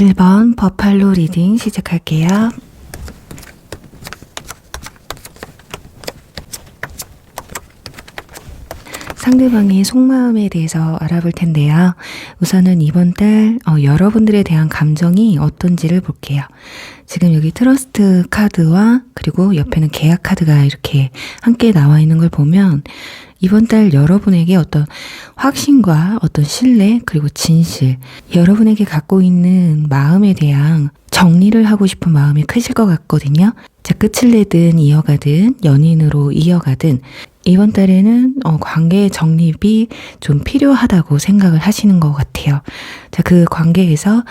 1번 버팔로 리딩 시작할게요. 상대방의 속마음에 대해서 알아볼 텐데요. 우선은 이번 달 여러분들에 대한 감정이 어떤지를 볼게요. 지금 여기 트러스트 카드와 그리고 옆에는 계약 카드가 이렇게 함께 나와 있는 걸 보면 이번 달 여러분에게 어떤 확신과 어떤 신뢰 그리고 진실, 여러분에게 갖고 있는 마음에 대한 정리를 하고 싶은 마음이 크실 것 같거든요. 자, 끝을 내든 이어가든 연인으로 이어가든 이번 달에는 관계의 정립이 좀 필요하다고 생각을 하시는 것 같아요. 자, 그 관계에서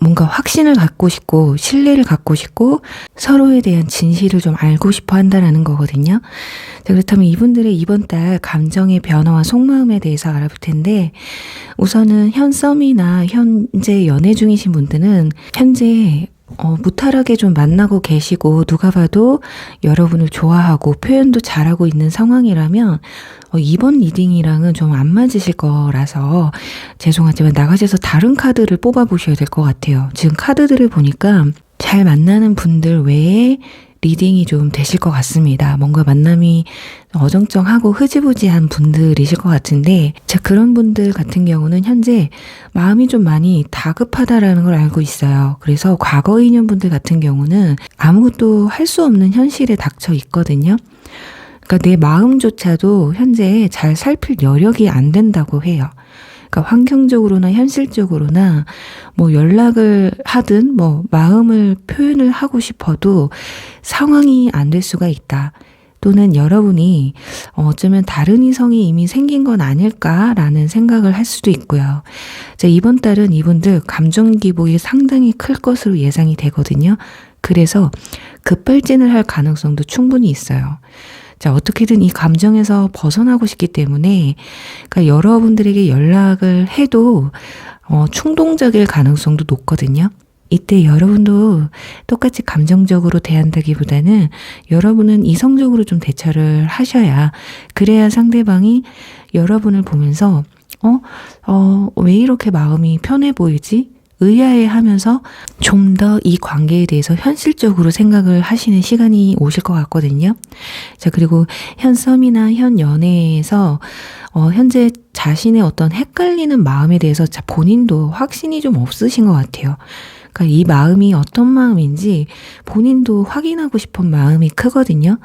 뭔가 확신을 갖고 싶고 신뢰를 갖고 싶고 서로에 대한 진실을 좀 알고 싶어 한다라는 거거든요. 자, 그렇다면 이분들의 이번 달 감정의 변화와 속마음에 대해서 알아볼 텐데 우선은 현 썸이나 현재 연애 중이신 분들은 현재 무탈하게 좀 만나고 계시고 누가 봐도 여러분을 좋아하고 표현도 잘하고 있는 상황이라면 이번 리딩이랑은 좀 안 맞으실 거라서 죄송하지만 나가셔서 다른 카드를 뽑아보셔야 될 것 같아요. 지금 카드들을 보니까 잘 만나는 분들 외에 리딩이 좀 되실 것 같습니다. 뭔가 만남이 어정쩡하고 흐지부지한 분들이실 것 같은데 자, 그런 분들 같은 경우는 현재 마음이 좀 많이 다급하다라는 걸 알고 있어요. 그래서 과거 인연분들 같은 경우는 아무것도 할 수 없는 현실에 닥쳐 있거든요. 그러니까 내 마음조차도 현재 잘 살필 여력이 안 된다고 해요. 그러니까 환경적으로나 현실적으로나 뭐 연락을 하든 뭐 마음을 표현을 하고 싶어도 상황이 안 될 수가 있다. 또는 여러분이 어쩌면 다른 이성이 이미 생긴 건 아닐까라는 생각을 할 수도 있고요. 자, 이번 달은 이분들 감정 기복이 상당히 클 것으로 예상이 되거든요. 그래서 급발진을 할 가능성도 충분히 있어요. 자, 어떻게든 이 감정에서 벗어나고 싶기 때문에 그러니까 여러분들에게 연락을 해도 충동적일 가능성도 높거든요. 이때 여러분도 똑같이 감정적으로 대한다기보다는 여러분은 이성적으로 좀 대처를 하셔야 그래야 상대방이 여러분을 보면서 왜 이렇게 마음이 편해 보이지? 의아해하면서 좀 더 이 관계에 대해서 현실적으로 생각을 하시는 시간이 오실 것 같거든요. 자, 그리고 현 썸이나 현 연애에서 현재 자신의 어떤 헷갈리는 마음에 대해서 본인도 확신이 좀 없으신 것 같아요. 그러니까 이 마음이 어떤 마음인지 본인도 확인하고 싶은 마음이 크거든요.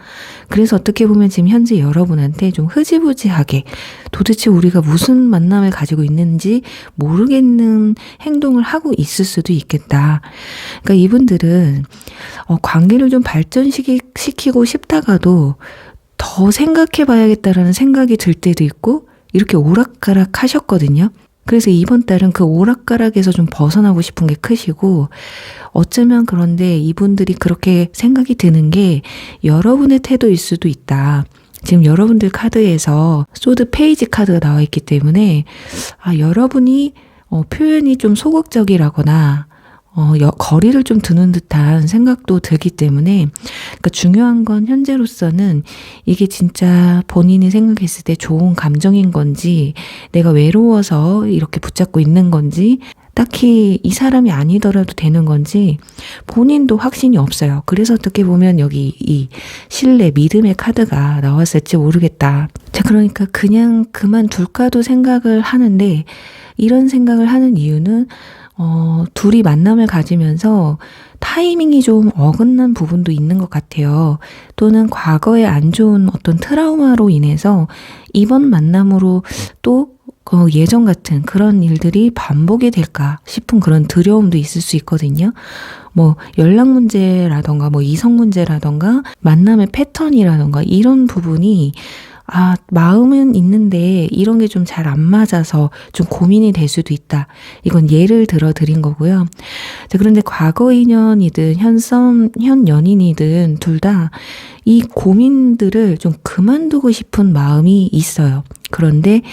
그래서 어떻게 보면 지금 현재 여러분한테 좀 흐지부지하게 도대체 우리가 무슨 만남을 가지고 있는지 모르겠는 행동을 하고 있을 수도 있겠다. 그러니까 이분들은 관계를 좀 발전시키고 싶다가도 더 생각해 봐야겠다라는 생각이 들 때도 있고 이렇게 오락가락 하셨거든요. 그래서 이번 달은 그 오락가락에서 좀 벗어나고 싶은 게 크시고 어쩌면 그런데 이분들이 그렇게 생각이 드는 게 여러분의 태도일 수도 있다. 지금 여러분들 카드에서 소드 페이지 카드가 나와 있기 때문에 여러분이 표현이 좀 소극적이라거나 거리를 좀 두는 듯한 생각도 들기 때문에 그러니까 중요한 건 현재로서는 이게 진짜 본인이 생각했을 때 좋은 감정인 건지 내가 외로워서 이렇게 붙잡고 있는 건지 딱히 이 사람이 아니더라도 되는 건지 본인도 확신이 없어요. 그래서 어떻게 보면 여기 이 신뢰, 믿음의 카드가 나왔을지 모르겠다. 자, 그러니까 그냥 그만둘까도 생각을 하는데 이런 생각을 하는 이유는 둘이 만남을 가지면서 타이밍이 좀 어긋난 부분도 있는 것 같아요. 또는 과거에 안 좋은 어떤 트라우마로 인해서 이번 만남으로 또 예전 같은 그런 일들이 반복이 될까 싶은 그런 두려움도 있을 수 있거든요. 뭐 연락 문제라던가 뭐 이성 문제라던가 만남의 패턴이라던가 이런 부분이 마음은 있는데 이런 게 좀 잘 안 맞아서 좀 고민이 될 수도 있다. 이건 예를 들어 드린 거고요. 자, 그런데 과거 인연이든 현 연인이든 둘 다 이 고민들을 좀 그만두고 싶은 마음이 있어요. 그런데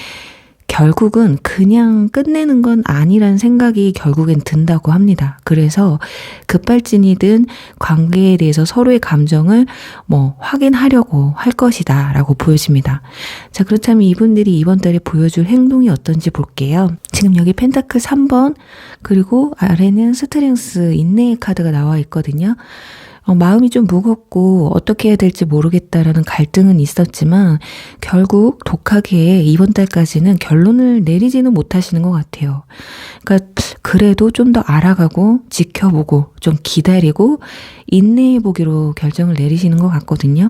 결국은 그냥 끝내는 건 아니란 생각이 결국엔 든다고 합니다. 그래서 급발진이든 관계에 대해서 서로의 감정을 확인하려고 할 것이다 라고 보여집니다. 자, 그렇다면 이분들이 이번 달에 보여줄 행동이 어떤지 볼게요. 지금 여기 펜타클 3번 그리고 아래는 스트렝스 인내의 카드가 나와 있거든요. 마음이 좀 무겁고 어떻게 해야 될지 모르겠다라는 갈등은 있었지만 결국 독하게 이번 달까지는 결론을 내리지는 못하시는 것 같아요. 그러니까 그래도 좀 더 알아가고 지켜보고 좀 기다리고 인내해보기로 결정을 내리시는 것 같거든요.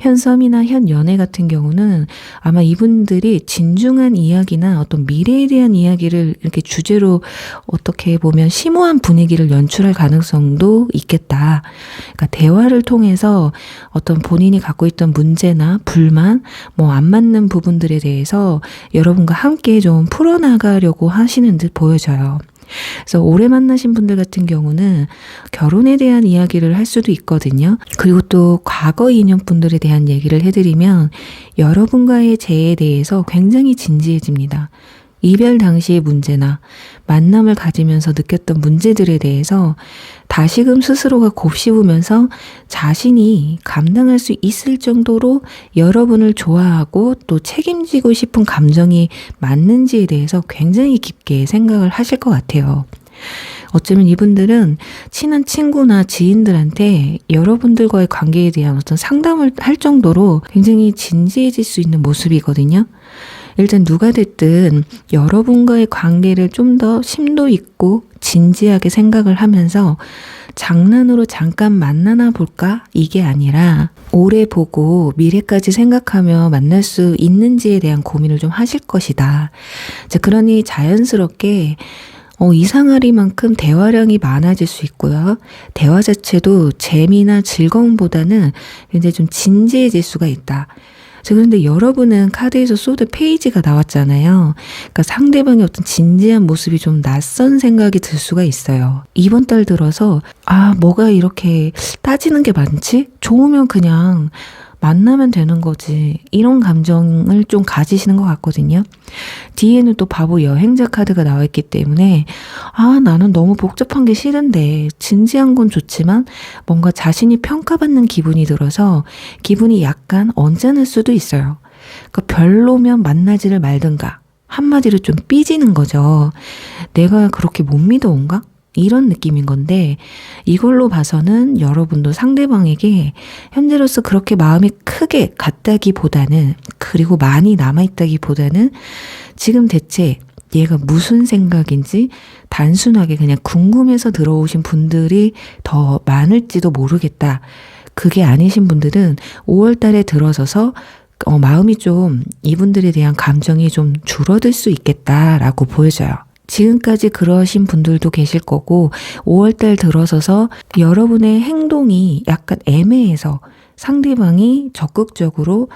현 썸이나 현 연애 같은 경우는 아마 이분들이 진중한 이야기나 어떤 미래에 대한 이야기를 이렇게 주제로 어떻게 보면 심오한 분위기를 연출할 가능성도 있겠다. 그러니까 대화를 통해서 어떤 본인이 갖고 있던 문제나 불만, 안 맞는 부분들에 대해서 여러분과 함께 좀 풀어나가려고 하시는 듯 보여져요. 그래서 오래 만나신 분들 같은 경우는 결혼에 대한 이야기를 할 수도 있거든요. 그리고 또 과거 인연분들에 대한 얘기를 해드리면 여러분과의 재회에 대해서 굉장히 진지해집니다. 이별 당시의 문제나 만남을 가지면서 느꼈던 문제들에 대해서 다시금 스스로가 곱씹으면서 자신이 감당할 수 있을 정도로 여러분을 좋아하고 또 책임지고 싶은 감정이 맞는지에 대해서 굉장히 깊게 생각을 하실 것 같아요. 어쩌면 이분들은 친한 친구나 지인들한테 여러분들과의 관계에 대한 어떤 상담을 할 정도로 굉장히 진지해질 수 있는 모습이거든요. 일단 누가 됐든 여러분과의 관계를 좀 더 심도 있고 진지하게 생각을 하면서 장난으로 잠깐 만나나 볼까? 이게 아니라 오래 보고 미래까지 생각하며 만날 수 있는지에 대한 고민을 좀 하실 것이다. 자, 그러니 자연스럽게 이상하리만큼 대화량이 많아질 수 있고요. 대화 자체도 재미나 즐거움보다는 굉장히 좀 진지해질 수가 있다. 자, 그런데 여러분은 카드에서 소드 페이지가 나왔잖아요. 그러니까 상대방의 어떤 진지한 모습이 좀 낯선 생각이 들 수가 있어요. 이번 달 들어서 뭐가 이렇게 따지는 게 많지? 좋으면 그냥 만나면 되는 거지. 이런 감정을 좀 가지시는 것 같거든요. 뒤에는 또 바보 여행자 카드가 나와 있기 때문에 나는 너무 복잡한 게 싫은데 진지한 건 좋지만 뭔가 자신이 평가받는 기분이 들어서 기분이 약간 언짢을 수도 있어요. 그러니까 별로면 만나지를 말든가 한마디로 좀 삐지는 거죠. 내가 그렇게 못 믿어온가? 이런 느낌인 건데 이걸로 봐서는 여러분도 상대방에게 현재로서 그렇게 마음이 크게 갔다기보다는 그리고 많이 남아있다기보다는 지금 대체 얘가 무슨 생각인지 단순하게 그냥 궁금해서 들어오신 분들이 더 많을지도 모르겠다. 그게 아니신 분들은 5월 달에 들어서서 마음이 좀 이분들에 대한 감정이 좀 줄어들 수 있겠다라고 보여져요. 지금까지 그러신 분들도 계실 거고 5월달 들어서서 여러분의 행동이 약간 애매해서 상대방이 적극적으로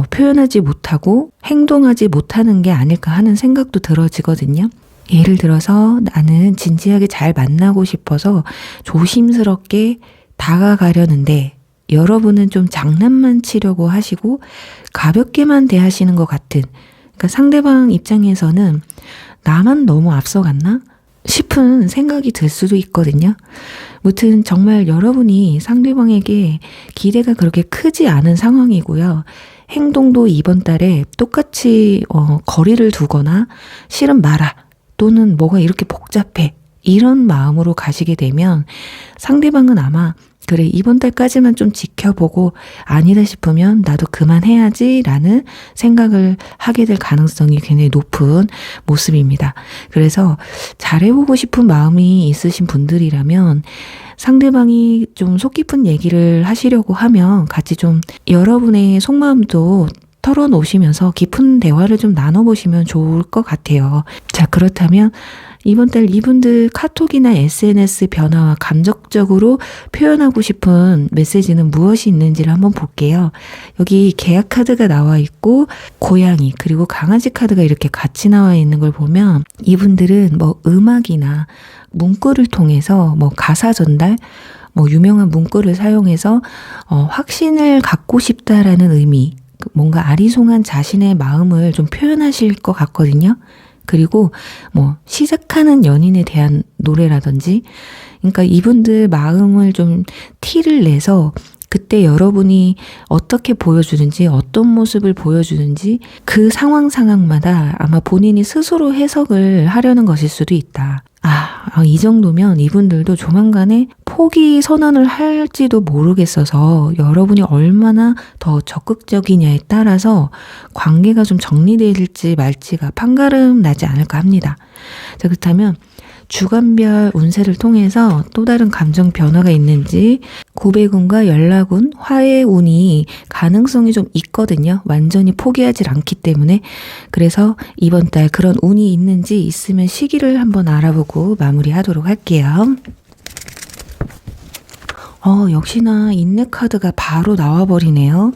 표현하지 못하고 행동하지 못하는 게 아닐까 하는 생각도 들어지거든요. 예를 들어서 나는 진지하게 잘 만나고 싶어서 조심스럽게 다가가려는데 여러분은 좀 장난만 치려고 하시고 가볍게만 대하시는 것 같은, 그러니까 상대방 입장에서는 나만 너무 앞서갔나? 싶은 생각이 들 수도 있거든요. 무튼 정말 여러분이 상대방에게 기대가 그렇게 크지 않은 상황이고요. 행동도 이번 달에 똑같이 거리를 두거나 싫은 마라 또는 뭐가 이렇게 복잡해 이런 마음으로 가시게 되면 상대방은 아마 그래 이번 달까지만 좀 지켜보고 아니다 싶으면 나도 그만해야지 라는 생각을 하게 될 가능성이 굉장히 높은 모습입니다. 그래서 잘해보고 싶은 마음이 있으신 분들이라면 상대방이 좀 속 깊은 얘기를 하시려고 하면 같이 좀 여러분의 속마음도 털어놓으시면서 깊은 대화를 좀 나눠보시면 좋을 것 같아요. 자, 그렇다면 이번 달 이분들 카톡이나 SNS 변화와 감정적으로 표현하고 싶은 메시지는 무엇이 있는지를 한번 볼게요. 여기 계약 카드가 나와 있고 고양이 그리고 강아지 카드가 이렇게 같이 나와 있는 걸 보면 이분들은 음악이나 문구를 통해서 가사 전달, 유명한 문구를 사용해서 확신을 갖고 싶다라는 의미, 뭔가 아리송한 자신의 마음을 좀 표현하실 것 같거든요. 그리고 뭐 시작하는 연인에 대한 노래라든지, 그러니까 이분들 마음을 좀 티를 내서 그때 여러분이 어떻게 보여주는지, 어떤 모습을 보여주는지 그 상황마다 아마 본인이 스스로 해석을 하려는 것일 수도 있다. 이 정도면 이분들도 조만간에 포기 선언을 할지도 모르겠어서 여러분이 얼마나 더 적극적이냐에 따라서 관계가 좀 정리될지 말지가 판가름 나지 않을까 합니다. 자, 그렇다면 주간별 운세를 통해서 또 다른 감정 변화가 있는지, 고백운과 연락운, 화해운이 가능성이 좀 있거든요. 완전히 포기하지 않기 때문에. 그래서 이번 달 그런 운이 있는지, 있으면 시기를 한번 알아보고 마무리하도록 할게요. 역시나 인내 카드가 바로 나와버리네요.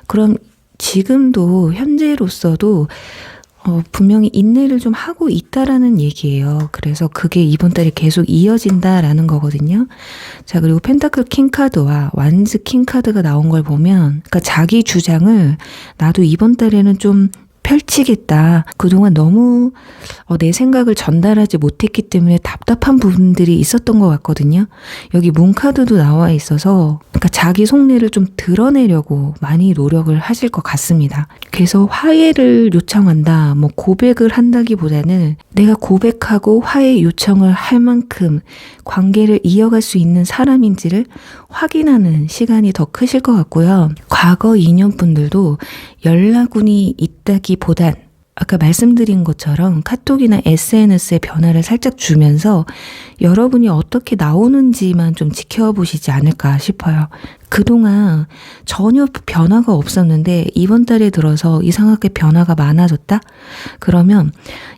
그럼 지금도 현재로서도 분명히 인내를 좀 하고 있다라는 얘기예요. 그래서 그게 이번 달에 계속 이어진다라는 거거든요. 자, 그리고 펜타클 킹 카드와 완즈 킹 카드가 나온 걸 보면, 그러니까 자기 주장을 나도 이번 달에는 좀 펼치겠다. 그동안 너무 내 생각을 전달하지 못했기 때문에 답답한 부분들이 있었던 것 같거든요. 여기 문 카드도 나와 있어서, 그러니까 자기 속내를 좀 드러내려고 많이 노력을 하실 것 같습니다. 그래서 화해를 요청한다, 뭐 고백을 한다기보다는 내가 고백하고 화해 요청을 할 만큼 관계를 이어갈 수 있는 사람인지를 확인하는 시간이 더 크실 것 같고요. 과거 인연분들도 연락운이 있다기보단 아까 말씀드린 것처럼 카톡이나 SNS의 변화를 살짝 주면서 여러분이 어떻게 나오는지만 좀 지켜보시지 않을까 싶어요. 그동안 전혀 변화가 없었는데 이번 달에 들어서 이상하게 변화가 많아졌다? 그러면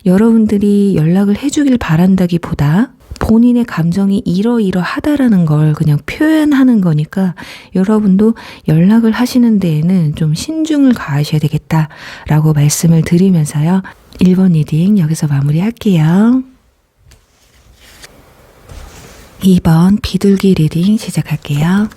여러분들이 연락을 해주길 바란다기보다 본인의 감정이 이러이러하다라는 걸 그냥 표현하는 거니까 여러분도 연락을 하시는 데에는 좀 신중을 가하셔야 되겠다라고 말씀을 드리면서요. 1번 리딩 여기서 마무리할게요. 2번 비둘기 리딩 시작할게요.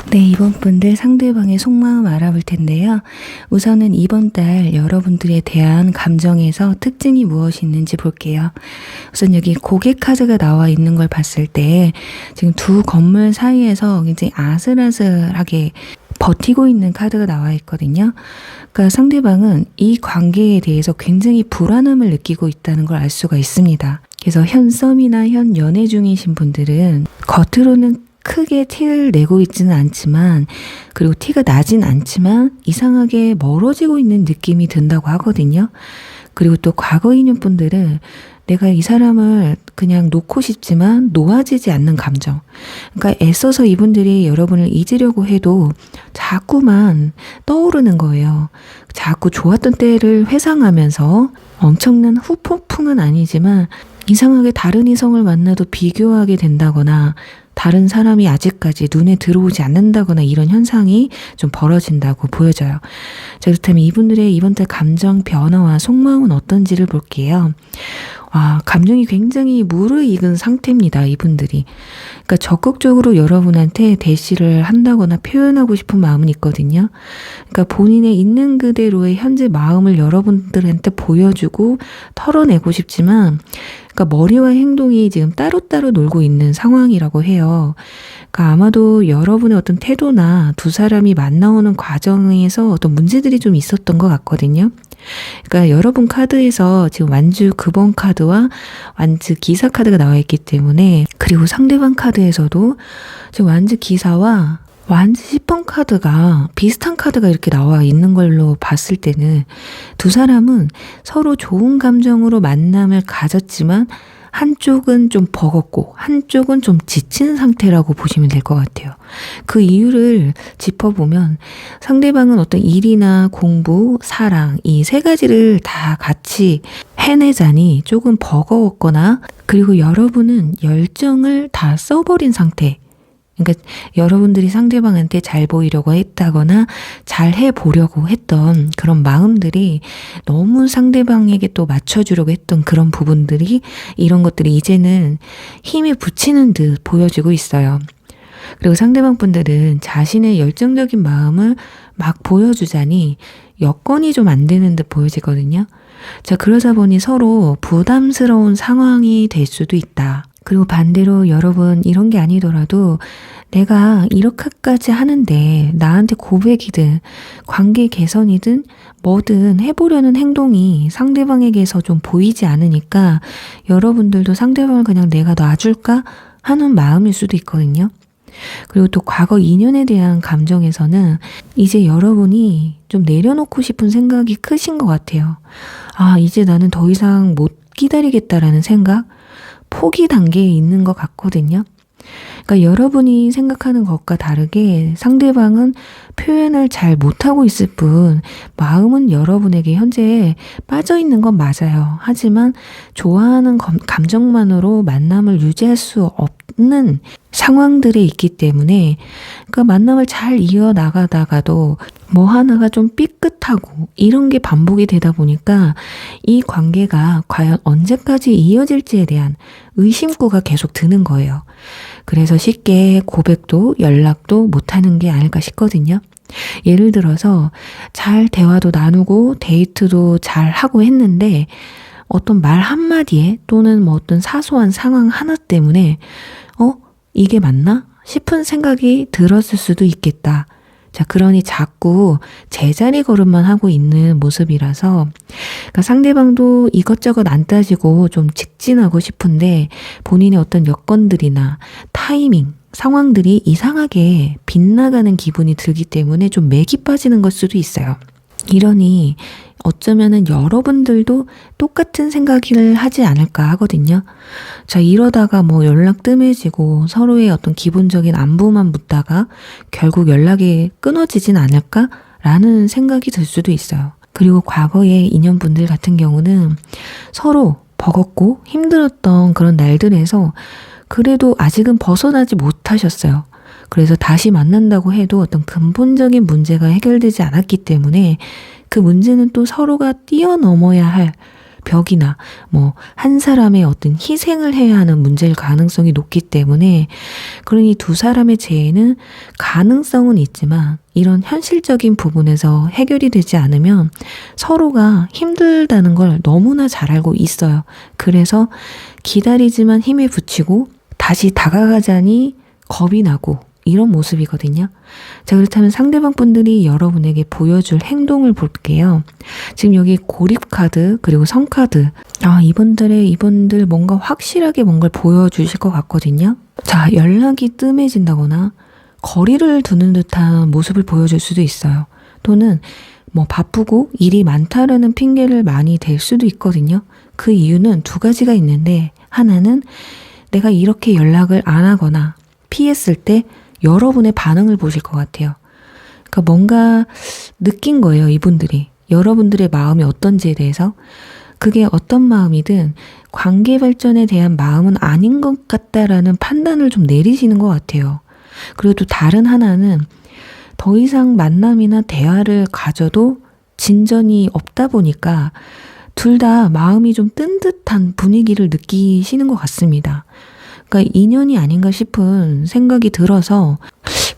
네, 이번 분들 상대방의 속마음 알아볼 텐데요. 우선은 이번 달 여러분들에 대한 감정에서 특징이 무엇이 있는지 볼게요. 우선 여기 고개 카드가 나와 있는 걸 봤을 때 지금 두 건물 사이에서 굉장히 아슬아슬하게 버티고 있는 카드가 나와 있거든요. 그러니까 상대방은 이 관계에 대해서 굉장히 불안함을 느끼고 있다는 걸 알 수가 있습니다. 그래서 현 썸이나 현 연애 중이신 분들은 겉으로는 크게 티를 내고 있지는 않지만, 그리고 티가 나진 않지만 이상하게 멀어지고 있는 느낌이 든다고 하거든요. 그리고 또 과거 인연분들은 내가 이 사람을 그냥 놓고 싶지만 놓아지지 않는 감정. 그러니까 애써서 이분들이 여러분을 잊으려고 해도 자꾸만 떠오르는 거예요. 자꾸 좋았던 때를 회상하면서 엄청난 후폭풍은 아니지만 이상하게 다른 이성을 만나도 비교하게 된다거나 다른 사람이 아직까지 눈에 들어오지 않는다거나 이런 현상이 좀 벌어진다고 보여져요. 자, 그렇다면 이분들의 이번 달 감정 변화와 속마음은 어떤지를 볼게요. 감정이 굉장히 무르익은 상태입니다, 이분들이. 그러니까 적극적으로 여러분한테 대시를 한다거나 표현하고 싶은 마음은 있거든요. 그러니까 본인의 있는 그대로의 현재 마음을 여러분들한테 보여주고 털어내고 싶지만, 그러니까 머리와 행동이 지금 따로따로 놀고 있는 상황이라고 해요. 그러니까 아마도 여러분의 어떤 태도나 두 사람이 만나오는 과정에서 어떤 문제들이 좀 있었던 것 같거든요. 그러니까 여러분 카드에서 지금 완주 9번 카드와 완주 기사 카드가 나와 있기 때문에, 그리고 상대방 카드에서도 지금 완주 기사와 완주 10번 카드가 비슷한 카드가 이렇게 나와 있는 걸로 봤을 때는 두 사람은 서로 좋은 감정으로 만남을 가졌지만 한쪽은 좀 버겁고 한쪽은 좀 지친 상태라고 보시면 될 것 같아요. 그 이유를 짚어보면 상대방은 어떤 일이나 공부, 사랑 이 세 가지를 다 같이 해내자니 조금 버거웠거나, 그리고 여러분은 열정을 다 써버린 상태. 그러니까 여러분들이 상대방한테 잘 보이려고 했다거나 잘 해보려고 했던 그런 마음들이 너무 상대방에게 또 맞춰주려고 했던 그런 부분들이, 이런 것들이 이제는 힘이 붙이는 듯 보여지고 있어요. 그리고 상대방 분들은 자신의 열정적인 마음을 막 보여주자니 여건이 좀 안 되는 듯 보여지거든요. 자, 그러다 보니 서로 부담스러운 상황이 될 수도 있다. 그리고 반대로 여러분 이런 게 아니더라도 내가 이렇게까지 하는데 나한테 고백이든 관계 개선이든 뭐든 해보려는 행동이 상대방에게서 좀 보이지 않으니까 여러분들도 상대방을 그냥 내가 놔줄까 하는 마음일 수도 있거든요. 그리고 또 과거 인연에 대한 감정에서는 이제 여러분이 좀 내려놓고 싶은 생각이 크신 것 같아요. 아, 이제 나는 더 이상 못 기다리겠다라는 생각? 포기 단계에 있는 것 같거든요. 그러니까 여러분이 생각하는 것과 다르게 상대방은 표현을 잘 못하고 있을 뿐 마음은 여러분에게 현재 빠져 있는 건 맞아요. 하지만 좋아하는 감정만으로 만남을 유지할 수 없는 상황들에 있기 때문에 그 만남을 잘 이어나가다가도 뭐 하나가 좀 삐끗하고 이런 게 반복이 되다 보니까 이 관계가 과연 언제까지 이어질지에 대한 의심구가 계속 드는 거예요. 그래서 쉽게 고백도 연락도 못하는 게 아닐까 싶거든요. 예를 들어서 잘 대화도 나누고 데이트도 잘 하고 했는데 어떤 말 한마디에 또는 뭐 어떤 사소한 상황 하나 때문에 이게 맞나? 싶은 생각이 들었을 수도 있겠다. 자, 그러니 자꾸 제자리 걸음만 하고 있는 모습이라서 그러니까 상대방도 이것저것 안 따지고 좀 직진하고 싶은데 본인의 어떤 여건들이나 타이밍, 상황들이 이상하게 빗나가는 기분이 들기 때문에 좀 맥이 빠지는 걸 수도 있어요. 이러니 어쩌면은 여러분들도 똑같은 생각을 하지 않을까 하거든요. 자, 이러다가 뭐 연락 뜸해지고 서로의 어떤 기본적인 안부만 묻다가 결국 연락이 끊어지진 않을까라는 생각이 들 수도 있어요. 그리고 과거의 인연분들 같은 경우는 서로 버겁고 힘들었던 그런 날들에서 그래도 아직은 벗어나지 못하셨어요. 그래서 다시 만난다고 해도 어떤 근본적인 문제가 해결되지 않았기 때문에 그 문제는 또 서로가 뛰어넘어야 할 벽이나 뭐 한 사람의 어떤 희생을 해야 하는 문제일 가능성이 높기 때문에 그러니 두 사람의 재해는 가능성은 있지만 이런 현실적인 부분에서 해결이 되지 않으면 서로가 힘들다는 걸 너무나 잘 알고 있어요. 그래서 기다리지만 힘에 부치고 다시 다가가자니 겁이 나고 이런 모습이거든요. 자, 그렇다면 상대방 분들이 여러분에게 보여줄 행동을 볼게요. 지금 여기 고립 카드 그리고 성 카드. 이분들 뭔가 확실하게 뭔가를 보여주실 것 같거든요. 자, 연락이 뜸해진다거나 거리를 두는 듯한 모습을 보여줄 수도 있어요. 또는 뭐 바쁘고 일이 많다라는 핑계를 많이 댈 수도 있거든요. 그 이유는 두 가지가 있는데 하나는 내가 이렇게 연락을 안 하거나 피했을 때 여러분의 반응을 보실 것 같아요. 그러니까 뭔가 느낀 거예요, 이분들이. 여러분들의 마음이 어떤지에 대해서. 그게 어떤 마음이든 관계 발전에 대한 마음은 아닌 것 같다라는 판단을 좀 내리시는 것 같아요. 그리고 또 다른 하나는 더 이상 만남이나 대화를 가져도 진전이 없다 보니까 둘 다 마음이 좀 뜬 듯한 분위기를 느끼시는 것 같습니다. 그러니까 인연이 아닌가 싶은 생각이 들어서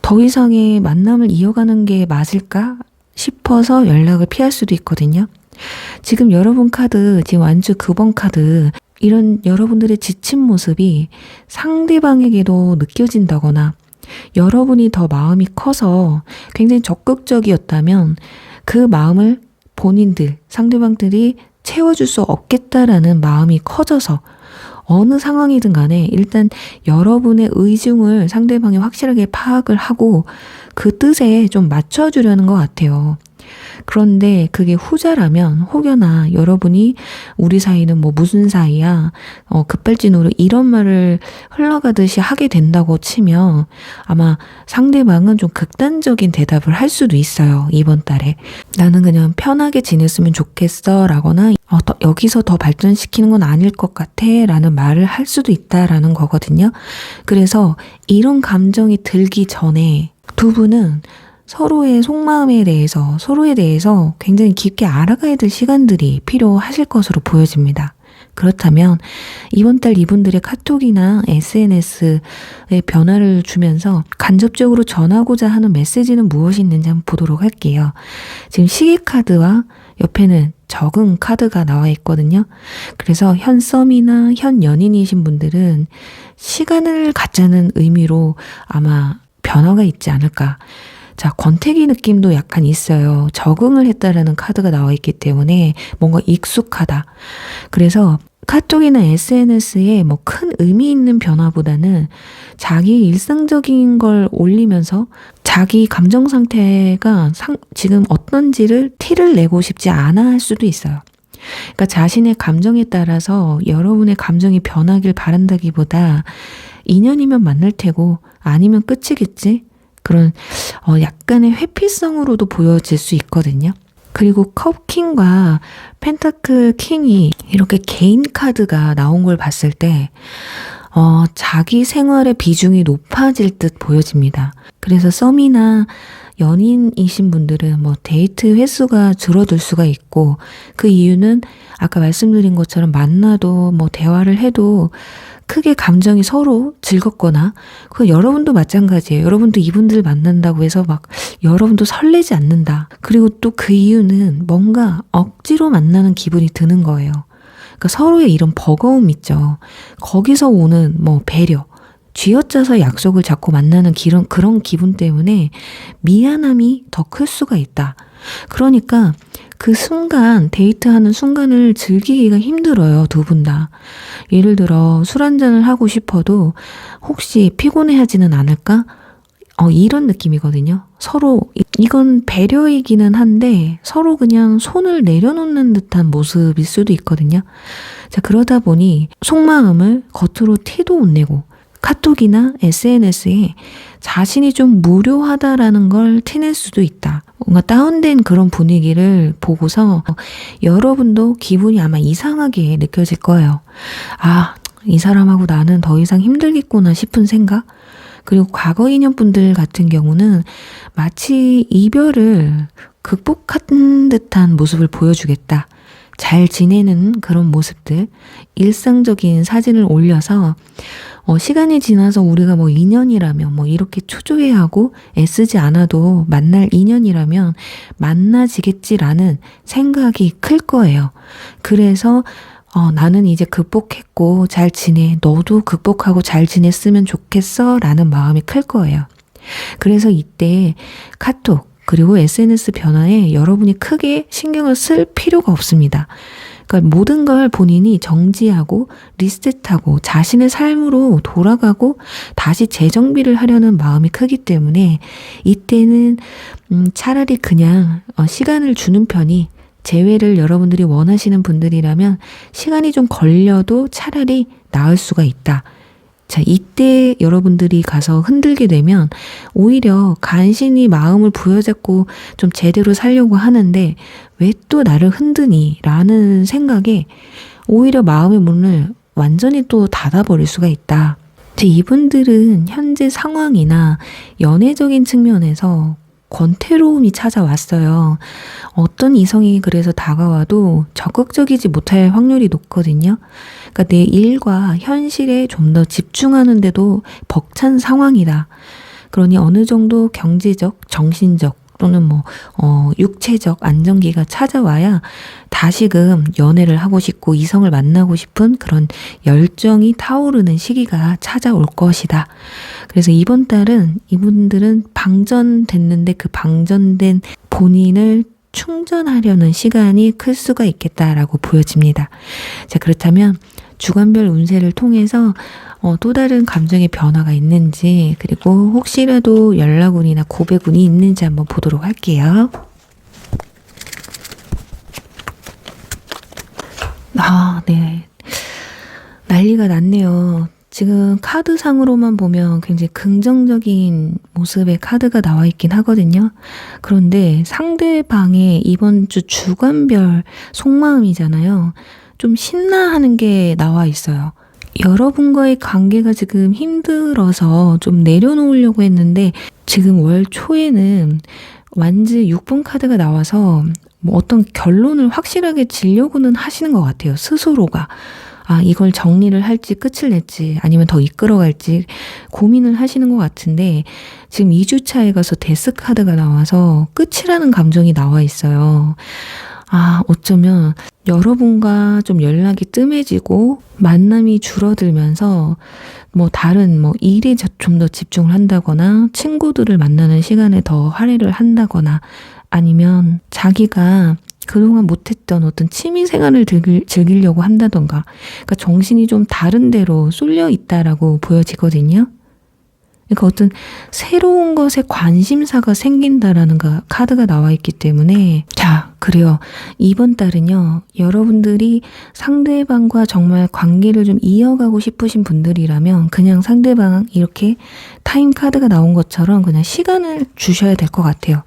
더 이상의 만남을 이어가는 게 맞을까 싶어서 연락을 피할 수도 있거든요. 지금 여러분 카드, 지금 완주 9번 카드, 이런 여러분들의 지친 모습이 상대방에게도 느껴진다거나 여러분이 더 마음이 커서 굉장히 적극적이었다면 그 마음을 본인들, 상대방들이 채워줄 수 없겠다라는 마음이 커져서 어느 상황이든 간에 일단 여러분의 의중을 상대방이 확실하게 파악을 하고 그 뜻에 좀 맞춰주려는 것 같아요. 그런데 그게 후자라면 혹여나 여러분이 우리 사이는 뭐 무슨 사이야, 급발진으로 이런 말을 흘러가듯이 하게 된다고 치면 아마 상대방은 좀 극단적인 대답을 할 수도 있어요. 이번 달에 나는 그냥 편하게 지냈으면 좋겠어 라거나 여기서 더 발전시키는 건 아닐 것 같아 라는 말을 할 수도 있다라는 거거든요. 그래서 이런 감정이 들기 전에 두 분은 서로의 속마음에 대해서, 서로에 대해서 굉장히 깊게 알아가야 될 시간들이 필요하실 것으로 보여집니다. 그렇다면 이번 달 이분들의 카톡이나 SNS에 변화를 주면서 간접적으로 전하고자 하는 메시지는 무엇이 있는지 한번 보도록 할게요. 지금 시계 카드와 옆에는 적응 카드가 나와 있거든요. 그래서 현 썸이나 현 연인이신 분들은 시간을 갖자는 의미로 아마 변화가 있지 않을까. 자, 권태기 느낌도 약간 있어요. 적응을 했다라는 카드가 나와 있기 때문에 뭔가 익숙하다. 그래서 카톡이나 SNS에 뭐 큰 의미 있는 변화보다는 자기 일상적인 걸 올리면서 자기 감정 상태가 지금 어떤지를 티를 내고 싶지 않아 할 수도 있어요. 그러니까 자신의 감정에 따라서 여러분의 감정이 변하길 바란다기보다 인연이면 만날 테고 아니면 끝이겠지? 그런 약간의 회피성으로도 보여질 수 있거든요. 그리고 컵킹과 펜타클 킹이 이렇게 개인 카드가 나온 걸 봤을 때 자기 생활의 비중이 높아질 듯 보여집니다. 그래서 썸이나 연인이신 분들은 뭐 데이트 횟수가 줄어들 수가 있고 그 이유는 아까 말씀드린 것처럼 만나도 뭐 대화를 해도 크게 감정이 서로 즐겁거나 그 여러분도 마찬가지예요. 여러분도 이분들 만난다고 해서 막 여러분도 설레지 않는다. 그리고 또 그 이유는 뭔가 억지로 만나는 기분이 드는 거예요. 그러니까 서로의 이런 버거움 있죠. 거기서 오는 뭐 배려, 쥐어짜서 약속을 잡고 만나는 그런 기분 때문에 미안함이 더 클 수가 있다. 그러니까 그 순간, 데이트하는 순간을 즐기기가 힘들어요, 두 분 다. 예를 들어 술 한잔을 하고 싶어도 혹시 피곤해하지는 않을까? 이런 느낌이거든요. 서로 이건 배려이기는 한데 서로 그냥 손을 내려놓는 듯한 모습일 수도 있거든요. 자, 그러다 보니 속마음을 겉으로 티도 못 내고 카톡이나 SNS에 자신이 좀 무료하다라는 걸 티낼 수도 있다. 뭔가 다운된 그런 분위기를 보고서 여러분도 기분이 아마 이상하게 느껴질 거예요. 아, 이 사람하고 나는 더 이상 힘들겠구나 싶은 생각? 그리고 과거 인연분들 같은 경우는 마치 이별을 극복한 듯한 모습을 보여주겠다. 잘 지내는 그런 모습들, 일상적인 사진을 올려서 시간이 지나서 우리가 뭐 인연이라면 뭐 이렇게 초조해하고 애쓰지 않아도 만날 인연이라면 만나지겠지라는 생각이 클 거예요. 그래서 나는 이제 극복했고 잘 지내. 너도 극복하고 잘 지냈으면 좋겠어. 라는 마음이 클 거예요. 그래서 이때 카톡 그리고 SNS 변화에 여러분이 크게 신경을 쓸 필요가 없습니다. 그러니까 모든 걸 본인이 정지하고 리셋하고 자신의 삶으로 돌아가고 다시 재정비를 하려는 마음이 크기 때문에 이때는 차라리 그냥 시간을 주는 편이 재회를 여러분들이 원하시는 분들이라면 시간이 좀 걸려도 차라리 나을 수가 있다. 자, 이때 여러분들이 가서 흔들게 되면 오히려 간신히 마음을 부여잡고 좀 제대로 살려고 하는데 왜 또 나를 흔드니? 라는 생각에 오히려 마음의 문을 완전히 또 닫아버릴 수가 있다. 이분들은 현재 상황이나 연애적인 측면에서 권태로움이 찾아왔어요. 어떤 이성이 그래서 다가와도 적극적이지 못할 확률이 높거든요. 그러니까 내 일과 현실에 좀 더 집중하는데도 벅찬 상황이다. 그러니 어느 정도 경제적, 정신적 또는 육체적 안정기가 찾아와야 다시금 연애를 하고 싶고 이성을 만나고 싶은 그런 열정이 타오르는 시기가 찾아올 것이다. 그래서 이번 달은 이분들은 방전됐는데 그 방전된 본인을 충전하려는 시간이 클 수가 있겠다라고 보여집니다. 자, 그렇다면 주간별 운세를 통해서 또 다른 감정의 변화가 있는지 그리고 혹시라도 연락운이나 고백운이 있는지 한번 보도록 할게요. 네. 난리가 났네요. 지금 카드상으로만 보면 굉장히 긍정적인 모습의 카드가 나와 있긴 하거든요. 그런데 상대방의 이번 주 주간별 속마음이잖아요. 좀 신나하는 게 나와 있어요. 여러분과의 관계가 지금 힘들어서 좀 내려놓으려고 했는데 지금 월 초에는 완즈 6번 카드가 나와서 뭐 어떤 결론을 확실하게 지려고는 하시는 것 같아요. 스스로가. 아, 이걸 정리를 할지 끝을 낼지 아니면 더 이끌어갈지 고민을 하시는 것 같은데 지금 2주차에 가서 데스 카드가 나와서 끝이라는 감정이 나와 있어요. 아, 어쩌면 여러분과 좀 연락이 뜸해지고 만남이 줄어들면서 뭐 다른 뭐 일에 좀 더 집중을 한다거나 친구들을 만나는 시간에 더 할애를 한다거나 아니면 자기가 그동안 못했던 어떤 취미 생활을 즐기려고 한다던가 그러니까 정신이 좀 다른 데로 쏠려 있다라고 보여지거든요. 그러니까 어떤 새로운 것에 관심사가 생긴다라는 카드가 나와 있기 때문에 자, 그래요. 이번 달은요. 여러분들이 상대방과 정말 관계를 좀 이어가고 싶으신 분들이라면 그냥 상대방 이렇게 타임 카드가 나온 것처럼 그냥 시간을 주셔야 될 것 같아요.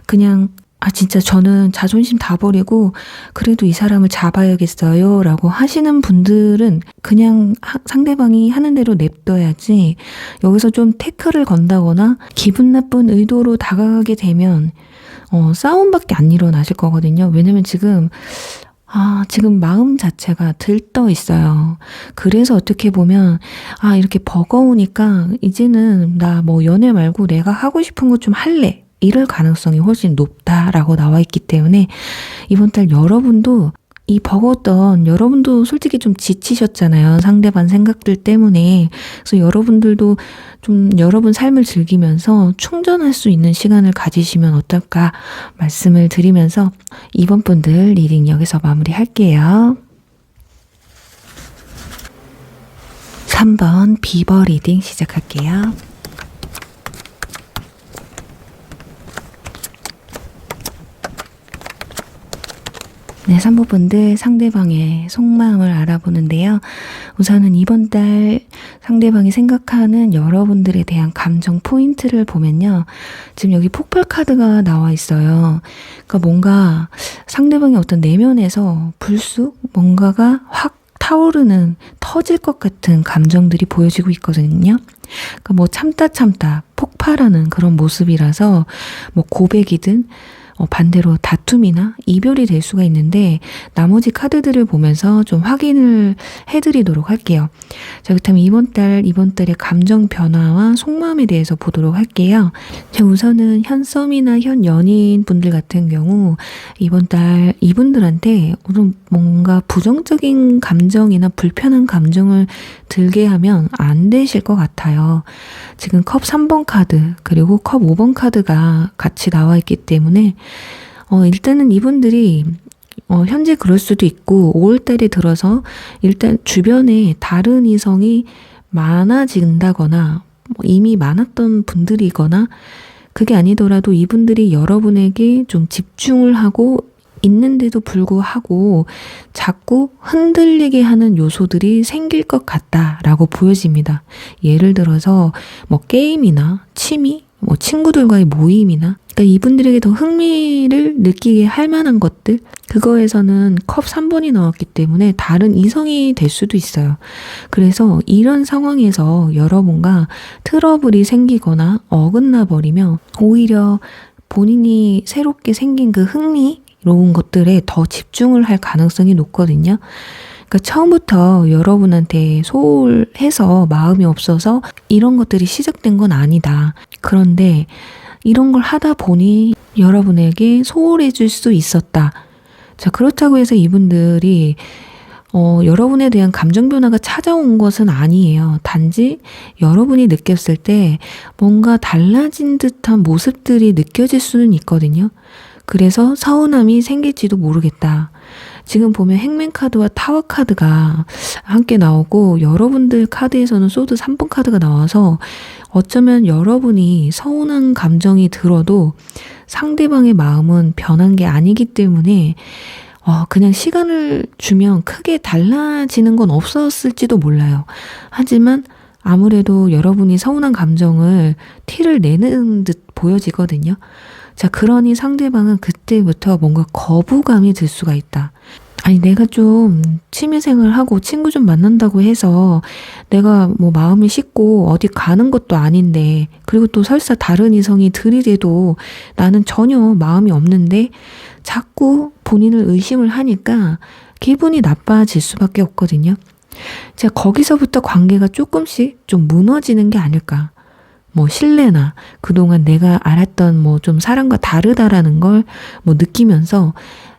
그냥 아, 진짜 저는 자존심 다 버리고 그래도 이 사람을 잡아야겠어요 라고 하시는 분들은 그냥 상대방이 하는 대로 냅둬야지 여기서 좀 태클을 건다거나 기분 나쁜 의도로 다가가게 되면 싸움밖에 안 일어나실 거거든요. 왜냐면 지금 마음 자체가 들떠 있어요. 그래서 어떻게 보면, 이렇게 버거우니까, 이제는 나 뭐 연애 말고 내가 하고 싶은 거 좀 할래. 이럴 가능성이 훨씬 높다라고 나와 있기 때문에, 이번 달 여러분도 이 버거웠던 여러분도 솔직히 좀 지치셨잖아요. 상대방 생각들 때문에. 그래서 여러분들도 좀 여러분 삶을 즐기면서 충전할 수 있는 시간을 가지시면 어떨까 말씀을 드리면서 이번 분들 리딩 여기서 마무리할게요. 3번 비버 리딩 시작할게요. 네, 3부분들 상대방의 속마음을 알아보는데요. 우선은 이번 달 상대방이 생각하는 여러분들에 대한 감정 포인트를 보면요. 지금 여기 폭발 카드가 나와 있어요. 그러니까 뭔가 상대방의 어떤 내면에서 불쑥 뭔가가 확 타오르는 터질 것 같은 감정들이 보여지고 있거든요. 그러니까 뭐 참다 폭발하는 그런 모습이라서 뭐 고백이든 반대로 다툼이나 이별이 될 수가 있는데 나머지 카드들을 보면서 좀 확인을 해드리도록 할게요. 자, 그렇다면 이번 달의 감정 변화와 속마음에 대해서 보도록 할게요. 자, 우선은 현 썸이나 현 연인 분들 같은 경우 이번 달 이분들한테 뭔가 부정적인 감정이나 불편한 감정을 들게 하면 안 되실 것 같아요. 지금 컵 3번 카드 그리고 컵 5번 카드가 같이 나와 있기 때문에 일단은 이분들이 현재 그럴 수도 있고 5월달에 들어서 일단 주변에 다른 이성이 많아진다거나 이미 많았던 분들이거나 그게 아니더라도 이분들이 여러분에게 좀 집중을 하고 있는데도 불구하고 자꾸 흔들리게 하는 요소들이 생길 것 같다라고 보여집니다. 예를 들어서 뭐 게임이나 취미, 뭐 친구들과의 모임이나 그러니까 이분들에게 더 흥미를 느끼게 할 만한 것들 그거에서는 컵 3번이 나왔기 때문에 다른 이성이 될 수도 있어요. 그래서 이런 상황에서 여러분과 트러블이 생기거나 어긋나 버리면 오히려 본인이 새롭게 생긴 그 흥미로운 것들에 더 집중을 할 가능성이 높거든요. 그러니까 처음부터 여러분한테 소홀해서 마음이 없어서 이런 것들이 시작된 건 아니다. 그런데 이런 걸 하다 보니 여러분에게 소홀해질 수 있었다. 자, 그렇다고 해서 이분들이 여러분에 대한 감정 변화가 찾아온 것은 아니에요. 단지 여러분이 느꼈을 때 뭔가 달라진 듯한 모습들이 느껴질 수는 있거든요. 그래서 서운함이 생길지도 모르겠다. 지금 보면 행맨 카드와 타워 카드가 함께 나오고 여러분들 카드에서는 소드 3번 카드가 나와서 어쩌면 여러분이 서운한 감정이 들어도 상대방의 마음은 변한 게 아니기 때문에 그냥 시간을 주면 크게 달라지는 건 없었을지도 몰라요. 하지만 아무래도 여러분이 서운한 감정을 티를 내는 듯 보여지거든요. 자, 그러니 상대방은 그때부터 뭔가 거부감이 들 수가 있다. 아니, 내가 좀 취미생활하고 친구 좀 만난다고 해서 내가 뭐 마음이 식고 어디 가는 것도 아닌데, 그리고 또 설사 다른 이성이 들이대도 나는 전혀 마음이 없는데 자꾸 본인을 의심을 하니까 기분이 나빠질 수밖에 없거든요. 제가 거기서부터 관계가 조금씩 좀 무너지는 게 아닐까. 뭐 신뢰나 그동안 내가 알았던 뭐 좀 사람과 다르다라는 걸 뭐 느끼면서